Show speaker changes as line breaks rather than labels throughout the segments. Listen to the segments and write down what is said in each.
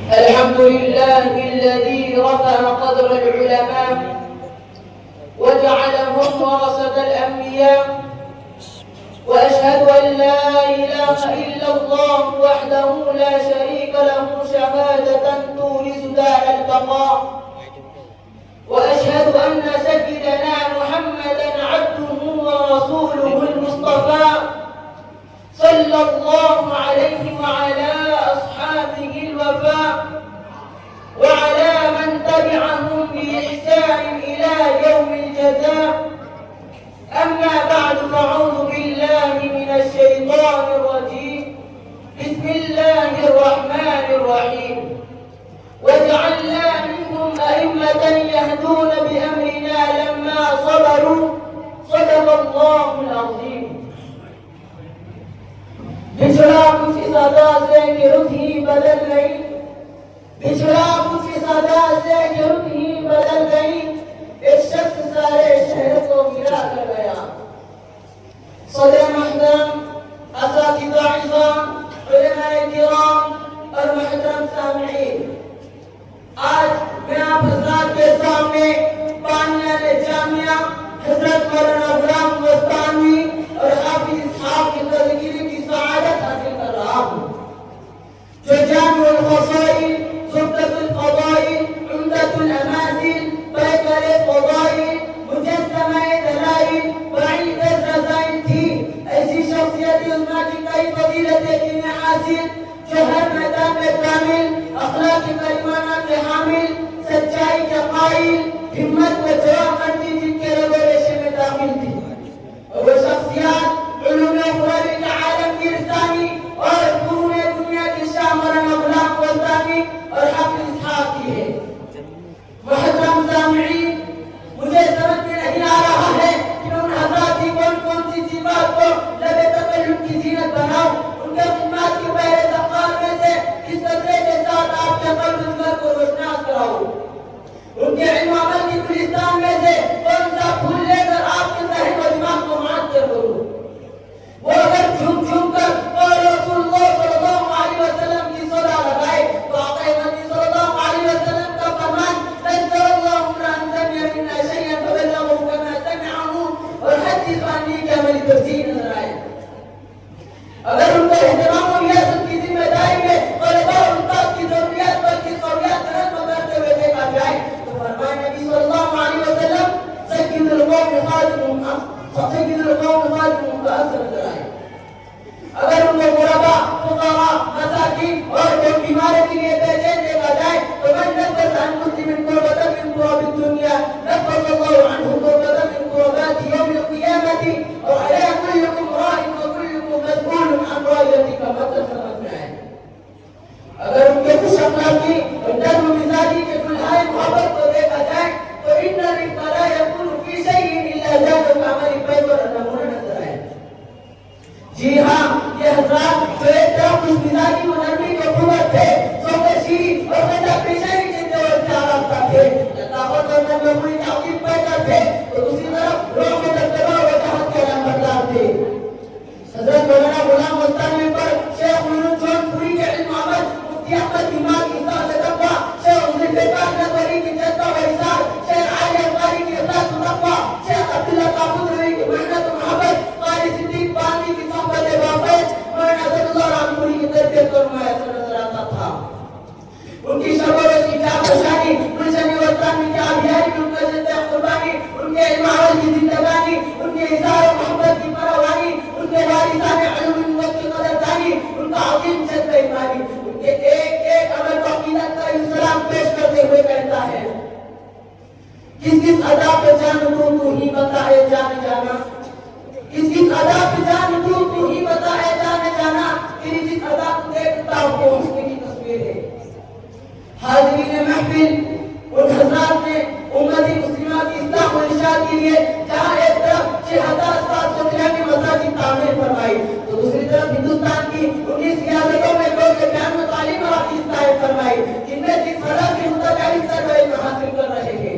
الحمد لله الذي رفع قدر العلماء وجعلهم ورثة الأنبياء، وأشهد أن لا إله إلا الله وحده لا شريك له شهادة تورث دار البقاء، وأشهد أن سيدنا محمدا عبده ورسوله المصطفى صلى الله عليه وعلى أصحابه الوفاء وعلى من تبعهم بإحسان إلى يوم الجزاء. أما بعد، فأعوذ بالله من الشيطان الرجيم. بسم الله الرحمن الرحيم. وجعلنا منهم أئمة يهدون بأمرنا لما صبروا. صدق الله العظيم. بچھڑا کچھ اس ادا سے کہ رخ ہی بدل گئی، بچھڑا کچھ اس ادا سے کہ رخ ہی بدل گئی، ایک شخص سارے شہر کو ملا کر گیا۔ صدر محترم، اساتذہ عظام، علماء کرام اور محترم سامعین، آج میں آپ حضرات کے سامنے بانیان جامعہ حضرت مولانا غلام مستانوی اور حافظ اسحاق کی تذکیری کی سعادت حاصل کر رہا ہوں، جو جامع الفضائل، زبدۃ الفضائل، عمدۃ الاماثل، پیکر فضائل، مجسمہ دلائل، بعید الرذائل تھی۔ ایسی شخصیت علماء کی کئی فضیلتیں جنہیں حاصل، جو ہر میدان میں کامل، اخلاق کریمانہ کے حامل، سچائی کے قائل، ہمت و جواب کرتی جن کے رگ و ریشے میں داخل تھی۔ وہ شخصیات علوم قرآن کے عالم کی رسانی اور فنون دنیا کی شاہ مولانا غلام مستانوی اور حافظ اسحاق کی ہے۔ محترم سامعین، مجھے سمجھ میں نہیں آ رہا ہے کہ ان حضرات کی کون کون سی صفات کو لب تکلم کی زینت بناؤں، ان کے خدمات کی بحر ذخار میں سے اس قطرے کے ساتھ آپ کے قلب گھر کو روشناس کراؤں، ان کے علم عمل کی گلستان میں سے کون سا پھول لے کر آپ کے ذہن و دماغ کو معطر کروں۔ وہ اگر جھوم جھوم کر اور رسول اللہ صلی اللہ علیہ وسلم کی صدا لگائے تو آقا مدنی صلی اللہ علیہ وسلم کا فرمان نذر اللہ عمران سمع منا شیئا فبلغه كما سمعه اور حدیث عنی کی عملی تفسیر نظر آئے۔ اگر ان کو احترام و ریاست کی ذمہ داری میں طلباء اور استاد کی ضروریات بلکہ ضروریات نظر کرتے ہوئے دیکھا جائے تو فرمان نبی صلی اللہ علیہ وسلم سید القوم خادمهم کا اثر نظر آئے۔ اگر ان کو غربا، فقراء، مساکین اور جو بیماروں کے لیے بے چین دیکھا جائے تو من نفس عن مسلم كربة من كرب الدنيا نفس الله عنه كربة من كربات يوم القيامة وعلى كلكم راع وكلكم مسؤول عن رعيته متى سمعنا۔ اگر ان کے خوش اخلاقی اور نرم مزاجی کے گلہائے محبت کو دیکھا جائے تو ان الرفق لا يكون في شيء الا زاد العمل بيضا نمونہ نظر آئے۔ جی ہاں، یہ حضرات جو ایک طرف خوش مزاجی و نرمی کے قوت تھے، سوکشی اور خطا پیشانی کے جوڑ سے آراستہ تھے، لطافت اور نرمی تعظیم پیدا تھے، تو دوسری طرف روح میں دبدبہ و وجاہت کے علامتدار تھے۔ حضرت مولانا غلام مستانوی پر شیخ مولود جون پوری کے علم عمل، مفتی احمد امام کی اصلاح سے تقویٰ، شیخ عزیز بیکار نظری کی جذبہ و احسان، شیخ عالی افغاری کی اخلاص و تقویٰ، شیخ عبداللہ قابوس روی کی محنت و محبت، قاری صدیق باندی کی صحبت وافیت، مولانا اسد اللہ رحموری کی تربیت اور محیث نظر آتا تھا۔ ان کی شرورت کی جاپشانی، گلشن وطن کی آبیاری کی ان کا جذبہ قربانی، ان کے علم عمل کی زندگانی، ان کے اظہار و محبت کی فراوانی، ان کے وارثان علم نبوت کی قدردانی، ان کا عظیم جذبہ ایمانی، ان کے ایک ایک عمل کو عقیدت کا سلام پیش کرتے ہوئے کہتا ہے، کس کس ادا پہ جان دوں تو ہی بتا ہے جان جانا، کس کس ادا پہ جان دوں تو ہی بتا ہے جان جانا، تیری جس ادا کو دیکھتا ہوں وہ حسن کی تصویر ہے۔ حاضرین محفل، ان حضرات نے امت مسلمہ کی اصلاح و ارشاد کے لیے جہاں ایک طرف 6793 مساجد تعمیر فرمائی تو دوسری طرف ہندوستان کی 19 ریاستوں میں لوگ بیان و تعلیم اور حدیث قائم فرمائی، جن میں 30,000 کے متعلق سرور حاصل کر رہے ہیں۔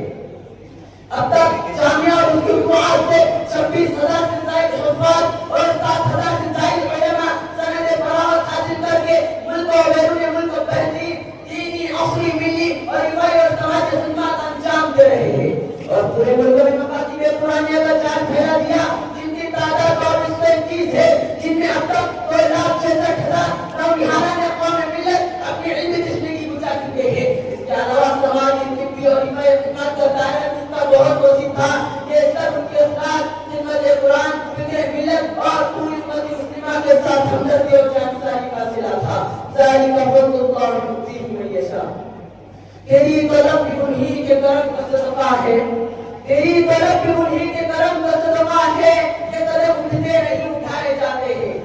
اب تک جامعہ اور اس کی فروعات سے 26,000 سے زائد حفاظ اور 7,000 سے زائد علماء سند فراغت حاصل کر کے ملک و بیرون ملک بہترین دینی فضل اللہ یؤتیہ من یشاء. تیری طلب بھی انہی کے کرم کا صدقہ ہے، تیری طلب بھی انہی کے کرم کا صدقہ ہے کہ قدم اٹھتے نہیں اٹھائے جاتے ہیں.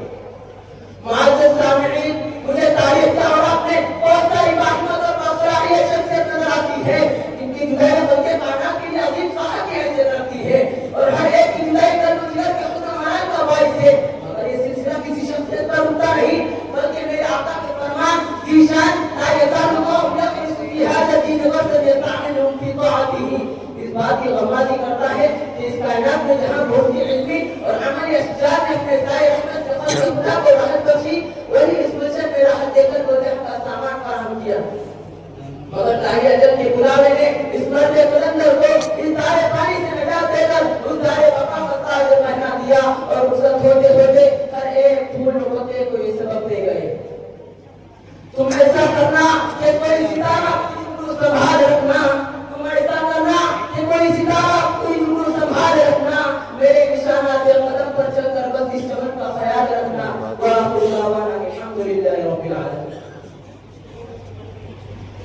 معزز سامعین، مجھے تاریخ کا اور اپنے بہت ساری باقیات اور باصلاحیت شخصیت نظر آتی ہے جن کی جدائی بلکہ کائنات کے لیے عظیم سہارا کی حیثیت رکھتی ہے اور ہر ایک کی جدائی کا نصیحت کے حسن منائل کا باعث ہے. مگر یہ سلسلہ کسی شخصیت پر رکتا نہیں بلکہ میرے آقا کے فرمان ذیشان لا یزال اللہ یقرص فی ھذا الدین غرضا یطعنهم فی طاعته اس بات کی غمازی کرتا ہے کہ اس کائنات میں جہاں بہت سی علمی اور عملی اشجار نے اپنے سائے رحمت سے خلق خدا کو راحت بخشی وہی اس ملشن میں راحت دے کر گزر کا سامان فراہم کیا. مگر تاہی اجل کے بلاوے نے اس مرد خلق